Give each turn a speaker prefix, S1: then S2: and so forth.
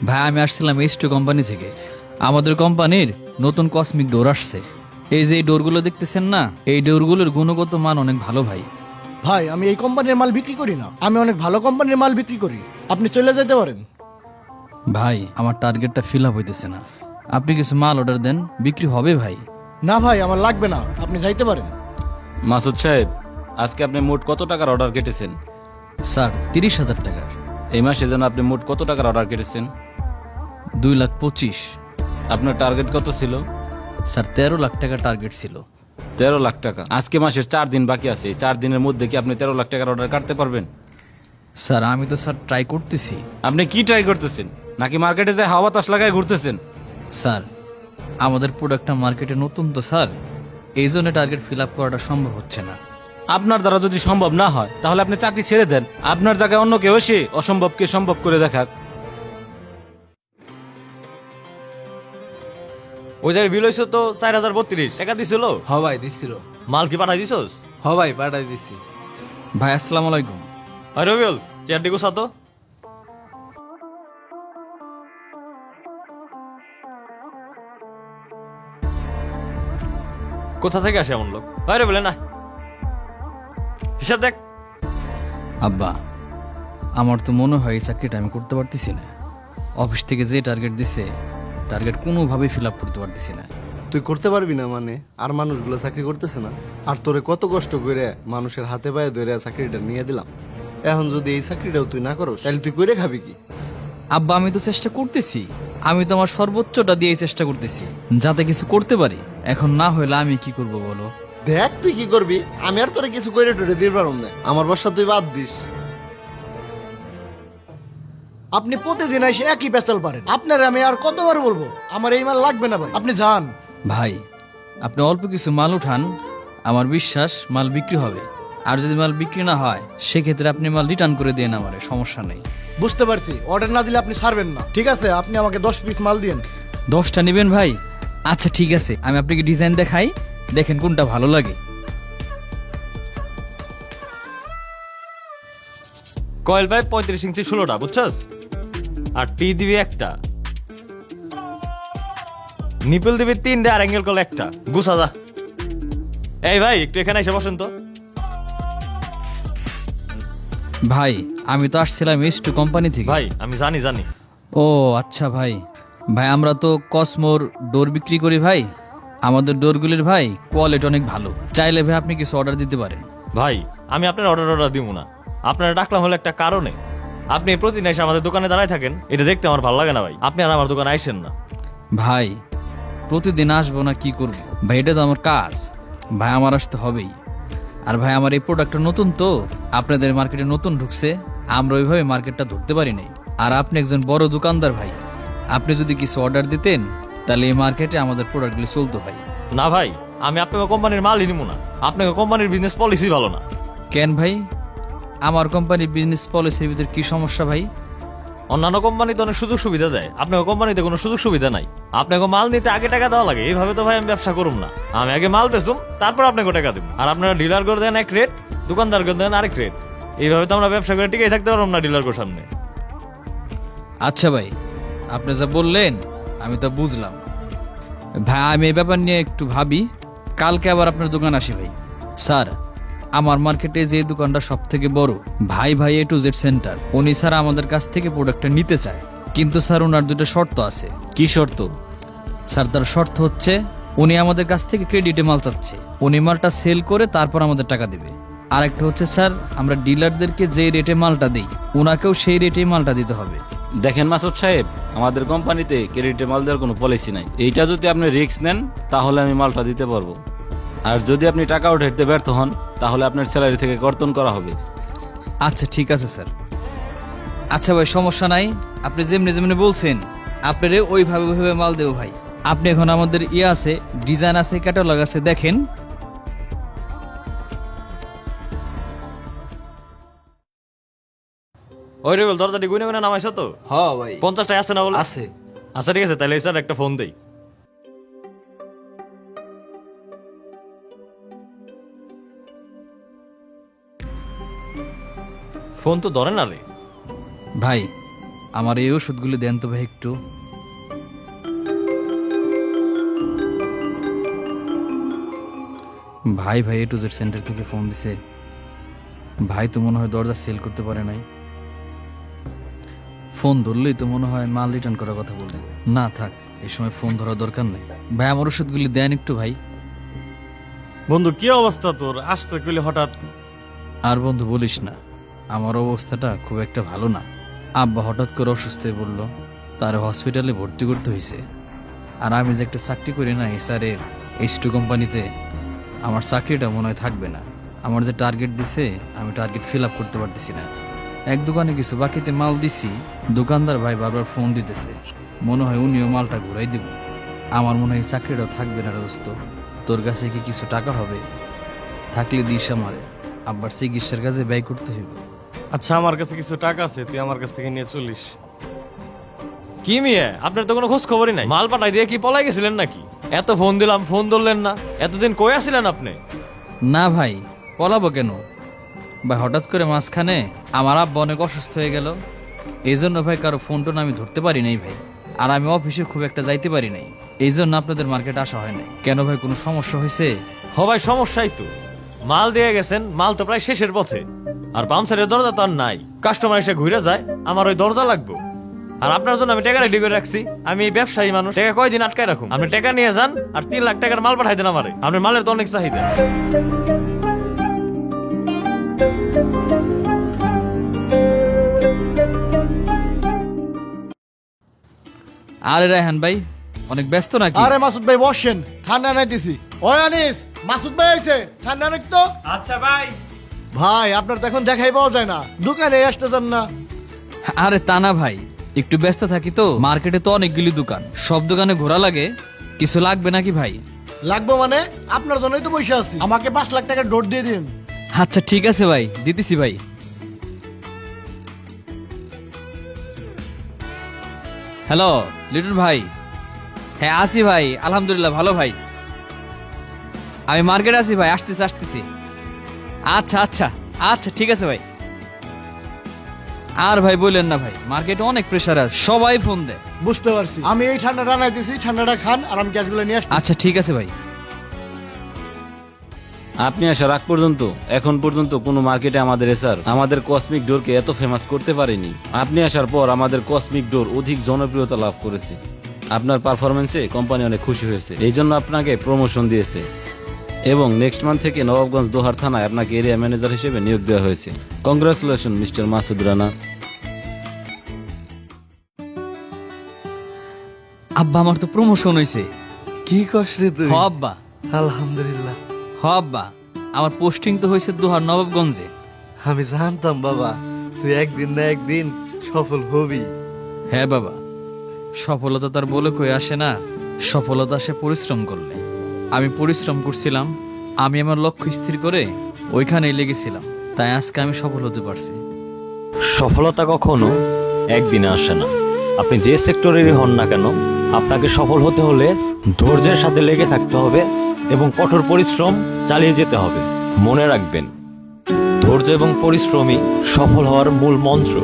S1: ভাই আমি আসছিলাম এইচ2 কোম্পানি থেকে। আমাদের কোম্পানির নতুন কসমিক ডোর আসছে। এই যে এই ডোরগুলো দেখতেছেন না, এই ডোরগুলোর গুণগত মান অনেক ভালো ভাই।
S2: ভাই আমি এই কোম্পানির মাল বিক্রি করি না, আমি অনেক ভালো কোম্পানির মাল বিক্রি করি। আপনি চলে যেতে পারেন।
S1: ভাই আমার টার্গেটটা ফিল আপ হইতেছে না, আপনি কিছু মাল অর্ডার দেন, বিক্রি হবে ভাই।
S2: না ভাই আমার লাগবে না, আপনি যাইতে পারেন।
S3: মাসুদ সাহেব, আজকে আপনি মোট কত টাকার অর্ডার কেটেছেন?
S1: স্যার 30,000 টাকার।
S3: এই মাসে যেন আপনি মোট কত টাকার অর্ডার কেটেছেন?
S1: 2,25,000।
S3: আপনার টার্গেট কত ছিল?
S1: স্যার 13 লাখ টাকা টার্গেট ছিল।
S3: 13 লাখ টাকা। আজকে মাসের 4 দিন বাকি আছে, এই 4 দিনের মধ্যে কি আপনি 13 লাখ টাকার অর্ডার কাটতে পারবেন?
S1: স্যার আমি তো স্যার ট্রাই করতেছি।
S3: আপনি কি ট্রাই করতেছেন? নাকি মার্কেটে যায় হাওয়া বাতাস লাগায় ঘুরতেছেন?
S1: স্যার আমাদের প্রোডাক্টটা মার্কেটে নতুন তো স্যার, এই জন্য টার্গেট ফিল আপ করাটা সম্ভব হচ্ছে না।
S3: আপনার দ্বারা যদি সম্ভব না হয় তাহলে আপনি চাকরি ছেড়ে দেন, আপনার জায়গায় অন্য কেউ এসে অসম্ভবকে সম্ভব করে দেখাক।
S4: ওই জায়গায় বিল হয়েছে তো 4,032 টাকা দিছিল।
S5: হ ভাই দিছিল।
S4: মাল কি পাঠাই দিছস?
S5: হ ভাই পাঠাই দিছি।
S1: ভাই আসসালামু আলাইকুম।
S4: আরে রবিউল, চেয়ারটি গুছা তো। কোথা থেকে আসে এমন লোক? আরে বলে না, হিসাব দেখ।
S1: আব্বা আমার তো মনে হয় এই চাকরিটা আমি করতে পারতেছি না। অফিস থেকে যে টার্গেট দিছে, টার্গেট কোনোভাবেই ফিল আপ করতে পারতেছি না।
S6: তুই করতে পারবি না মানে? আর মানুষগুলো চাকরি করতেছে না? আর তোরে কত কষ্ট করে মানুষের হাতে পায়ে ধরে চাকরিটা নিয়ে দিলাম, এখন যদি এই চাকরিটাও তুই না করো তাহলে তুই করে খাবি কি?
S1: আব্বা আমি তো চেষ্টা করতেছি, আমি তো আমার সর্বোচ্চটা দিয়ে চেষ্টা করতেছি যাতে কিছু করতে পারি। এখন না হইলে আমি কি করব বলো?
S6: দেখ তুই কি করবি, আমি আর তোরে কিছু করে টরে দিতে পারব না। আমার বর্ষা তুই বাদ দিস।
S2: আপনি প্রতিদিন এসে একই পেঁচাল পারেন, আপনার আমি আর কতবার বলবো আমার এই মাল লাগবে না ভাই, আপনি যান।
S1: ভাই আপনি অল্প কিছু মাল উঠান, আমার বিশ্বাস মাল বিক্রি হবে। আর যদি মাল বিক্রি না হয় সেক্ষেত্রে আপনি মাল রিটার্ন করে দেন, আমারে সমস্যা নেই।
S2: বুঝতে পারছি, অর্ডার না দিলে আপনি ছাড়বেন না। ঠিক আছে, আপনি আমাকে 10 পিস মাল দিন।
S1: 10টা নেবেন ভাই? আচ্ছা ঠিক আছে, আমি আপনাকে ডিজাইন দেখাই, দেখেন কোনটা ভালো লাগে।
S4: কয়েল পাইপ 35 ইঞ্চি 16টা, বুঝছস? আর টি দিবি একটা, নিপল দিবি 3টে, আর অ্যাঙ্গেল কল একটা। গুছা যা। এই ভাই একটু এখানে এসে বসেন তো।
S1: ভাই আমি তো আসছিলাম এইচ2 কোম্পানি থেকে।
S4: ভাই আমি জানি জানি।
S1: ও আচ্ছা ভাই, ভাই আমরা তো কসমোর ডোর বিক্রি করি ভাই। আমাদের ডোরগুলির ভাই কোয়ালিটি অনেক ভালো, চাইলে ভাই আপনি কিছু অর্ডার দিতে পারেন।
S4: ভাই আমি আপনার অর্ডার দিব না, আপনারা ডাকলাম হলো একটা কারণে। আপনি প্রতিদিন এসে আমাদের দোকানে দাঁড়ায় থাকেন, এটা দেখতে আমার ভালো লাগে না ভাই। আপনি আর আমার দোকানে আইসেন না।
S1: ভাই প্রতিদিন আসবো না কি করব ভাই, এটা তো আমার কাজ ভাই, আমার আসতে হবেই। আর ভাই আমার এই প্রোডাক্টটা নতুন তো, আপনাদের মার্কেটে নতুন ঢুকছে, আমরা ওইভাবে মার্কেটটা ধরতে পারি নাই। আর আপনি একজন বড় দোকানদার ভাই, আপনি যদি কিছু অর্ডার দিতেন তাহলে এই মার্কেটে আমাদের প্রোডাক্টগুলি চলতো ভাই।
S4: না ভাই, আমি আপনাকে কোম্পানির মালই নিব না, আপনাকে কোম্পানির বিজনেস পলিসি ভালো না।
S1: কেন ভাই, আমার কোম্পানির বিজনেস পলিসির ভিতরে কি সমস্যা ভাই?
S4: অন্যান্য কোম্পানিতে অনেক সুযোগ সুবিধা দেয়, আপনাকে কোম্পানিতে কোনো সুযোগ সুবিধা নাই। আপনাকে মাল নিতে আগে টাকা দেওয়া লাগে, এইভাবে তো ভাই আমি ব্যবসা করুম না। আমি আগে মাল বেচুম, তারপর আপনাকে টাকা দেবো। আর আপনারা ডিলার করে দেন এক রেট, দোকানদার করে দেন আরেক রেট। এইভাবে তো আমরা ব্যবসা করে টিকে থাকতে পারবো না ডিলার করে সামনে।
S1: আচ্ছা ভাই, আপনি যা বললেন আমি তা বুঝলাম ভাই, আমি এই ব্যাপার নিয়ে একটু ভাবি, কালকে আবার আপনার দোকান আসি ভাই। স্যার আমার মার্কেটে যে দোকানটা সব থেকে বড় ভাই ভাই A to Z সেন্টার, উনি স্যার আমাদের কাছ থেকে প্রোডাক্টটা নিতে চায়, কিন্তু স্যার ওনার দুটো শর্ত আছে।
S3: কি শর্ত?
S1: স্যার তার শর্ত হচ্ছে উনি আমাদের কাছ থেকে ক্রেডিটে মাল চাচ্ছে, উনি মালটা সেল করে তারপর আমাদের টাকা দেবে। আর একটা হচ্ছে স্যার আমরা ডিলারদেরকে যে রেটে মালটা দিই ওনাকেও সেই রেটেই মালটা দিতে হবে।
S3: দেখেন মাসুদ সাহেব, আমাদের কোম্পানিতে ক্রেডিটে মাল দেওয়ার কোনো পলিসি নাই। এইটা যদি আপনি রিস্ক নেন তাহলে আমি মালটা দিতে পারবো, আর যদি আপনি টাকা উঠাইতে ব্যর্থ হন তাহলে আপনার স্যালারি থেকে কর্তন করা হবে।
S1: আচ্ছা ঠিক আছে স্যার। আচ্ছা ভাই সমস্যা নাই, আপনি যেমনি যেমনি বলছেন আপনারে ওইভাবে ওইভাবে মাল দেবো ভাই। আপনি এখন আমাদের আছে, ডিজাইন আছে, ক্যাটালগ আছে, দেখেন।
S4: ওই রে বল, দরজাটি গুনে গুনে নামাইছো তো?
S5: হ ভাই
S4: 50টাই আছে না বল?
S5: আছে।
S4: আচ্ছা ঠিক আছে, তাহলে স্যার একটা ফোন দেই। ফোন তো ধরে না রে।
S1: ভাই আমার এই ওষুধগুলি দেন তো ভাই একটু। ভাই ভাই A to Z সেন্টার থেকে ফোন দিছে। ভাই তো মনে হয় দরজা সেল করতে পারে নাই। ফোন ধরলেই তো মনে হয় মাল রিটার্ন করার কথা বললেন। না থাক, এই সময় ফোন ধরার দরকার নেই। ভাই আমার ওষুধগুলি দেন একটু ভাই।
S7: বন্ধু কি অবস্থা তোর? আসতে কইলে হঠাৎ।
S1: আর বন্ধু বলিস না, আমার অবস্থাটা খুব একটা ভালো না। আব্বা হঠাৎ করে অসুস্থ হয়ে পড়লো, তার হসপিটালে ভর্তি করতে হয়েছে। আর আমি যে একটা চাকরি করি না এসআরের H2 কোম্পানিতে, আমার চাকরিটা মনে হয় থাকবে না। আমার যে টার্গেট দিছে আমি টার্গেট ফিল আপ করতে পারতেছি না। এক দোকানে কিছু বাকিতে মাল দিছি, দোকানদার ভাই বারবার ফোন দিতেছে, মনে হয় উনিও মালটা ঘুরাই দিব। আমার মনে হয় এই চাকরিটাও থাকবে না রে দোস্ত। তোর কাছে কি কিছু টাকা হবে? থাকলে দিস আমারে, আব্বার চিকিৎসার কাজে ব্যয় করতে হইব।
S7: আচ্ছা আমার কাছে কিছু টাকা আছে, তুই আমার কাছ থেকে নিয়ে চলিস।
S4: কি মিয়া, আপনার তো কোনো খোঁজ খবরই নাই। মাল পাঠাই দিয়ে কি পলাই গেছিলেন নাকি? এত ফোন দিলাম, ফোন ধরলেন না। এতদিন কই আছিলেন আপনি?
S1: না ভাই, পলাবো কেন ভাই? হঠাৎ করে মাঝখানে আমার আব্বা অনেক অসুস্থ হয়ে গেল, এই জন্য ভাই কারো ফোন টোন আমি ধরতে পারি নাই ভাই। আর আমি অফিসে খুব একটা যাইতে পারি নাই, এই জন্য আপনাদের মার্কেটে আসা হয় নাই। কেন ভাই, কোনো সমস্যা হয়েছে?
S4: হ ভাই, সমস্যাই তো। মাল দিয়ে গেছেন, মাল তো প্রায় শেষের পথে। আর পাম্পসারের দরজা তো আর নাই, কাস্টমার এসে ঘুরে যায়, আমার ওই দরজা লাগবে। আর আপনার জন্য আমি টাকা রেডি করে রাখছি। আমি এই ব্যবসায়ী মানুষ, টাকা কয়দিন আটকায় রাখুন। আপনি টাকা নিয়ে যান আর 3 লাখ টাকার মাল পাঠাই দেন আমারে। আপনার মালের তো অনেক চাহিদা।
S1: আরে রায়হান ভাই, অনেক ব্যস্ত নাকি?
S2: আরে মাসুদ ভাই বসেন, ঠান্ডা নাইতেছি। ওই আনিস, মাসুদ ভাই আইছে, ঠান্ডা নাক তো।
S7: আচ্ছা ভাই।
S2: ভাই আপনার তো এখন দেখাই পাওয়া যায় না, দোকানে আসতেছেন না।
S1: আরে তা না ভাই, একটু ব্যস্ত থাকি তো। মার্কেটে তো অনেকগুলি দোকান, সব দোকানে ঘোরা লাগে। কিছু লাগবে নাকি ভাই?
S2: লাগবো মানে? আপনার জন্যই তো বসে আছি। আমাকে 5 লাখ টাকা ডোর দিয়ে দিন।
S1: আচ্ছা ঠিক আছে ভাই, দিতেছি ভাই। হ্যালো লিটন ভাই। হ্যাঁ আসি ভাই, আলহামদুলিল্লাহ ভালো ভাই। আমি মার্কেটে আছি ভাই, আসতেছি আসতেছি। আচ্ছা আচ্ছা আচ্ছা ঠিক আছে ভাই। আর ভাই বললেন না ভাই, মার্কেটে অনেক প্রেশার আছে, সবাই ফোন দেয়।
S2: বুঝতে পারছি। আমি এই ঠান্ডাটা নাইতেছি, ঠান্ডাটা খান আর আমি গ্যাসগুলো নিয়ে আসছি।
S1: আচ্ছা ঠিক আছে ভাই।
S3: আপনি আসার আগ পর্যন্ত এখন পর্যন্ত কোনো মার্কেটে আমাদের স্যার আমাদের কসমিক ডোরকে এত ফেমাস করতে পারেনি। আপনি আসার পর আমাদের কসমিক ডোর অধিক জনপ্রিয়তা লাভ করেছে। আপনার পারফরমেন্সে কোম্পানি অনেক খুশি হয়েছে, এই জন্য আপনাকে প্রমোশন দিয়েছে এবং নেক্সট মান্থ থেকে নবাবগঞ্জ দোহার থানায় আপনাকে এরিয়া ম্যানেজার হিসেবে নিয়োগ দেওয়া হয়েছে। Congratulation mister Masud Rana.
S1: আব্বা আমার তো প্রমোশন হয়েছে।
S6: কি কস রে তুই?
S1: হ আব্বা,
S6: আলহামদুলিল্লাহ।
S1: হ আব্বা, আমার পোস্টিং তো হয়েছে দোহার নবাবগঞ্জে।
S6: আমি জানতাম বাবা তুই একদিন না একদিন সফল হবি।
S1: হ্যাঁ বাবা, সফলতা তার বলে কই আসে না, সফলতা আসে পরিশ্রম করলে। আমি পরিশ্রম করছিলাম, আমি আমার লক্ষ্য স্থির করে ওইখানেই লেগেছিলাম, তাই আজকে আমি সফল হতে পারছি।
S8: সফলতা কখনো একদিনে আসে না। আপনি যে সেক্টরেরই হন না কেন, আপনাকে সফল হতে হলে ধৈর্যের সাথে লেগে থাকতে হবে এবং কঠোর পরিশ্রম চালিয়ে যেতে হবে। মনে রাখবেন, ধৈর্য এবং পরিশ্রমই সফল হওয়ার মূল মন্ত্র।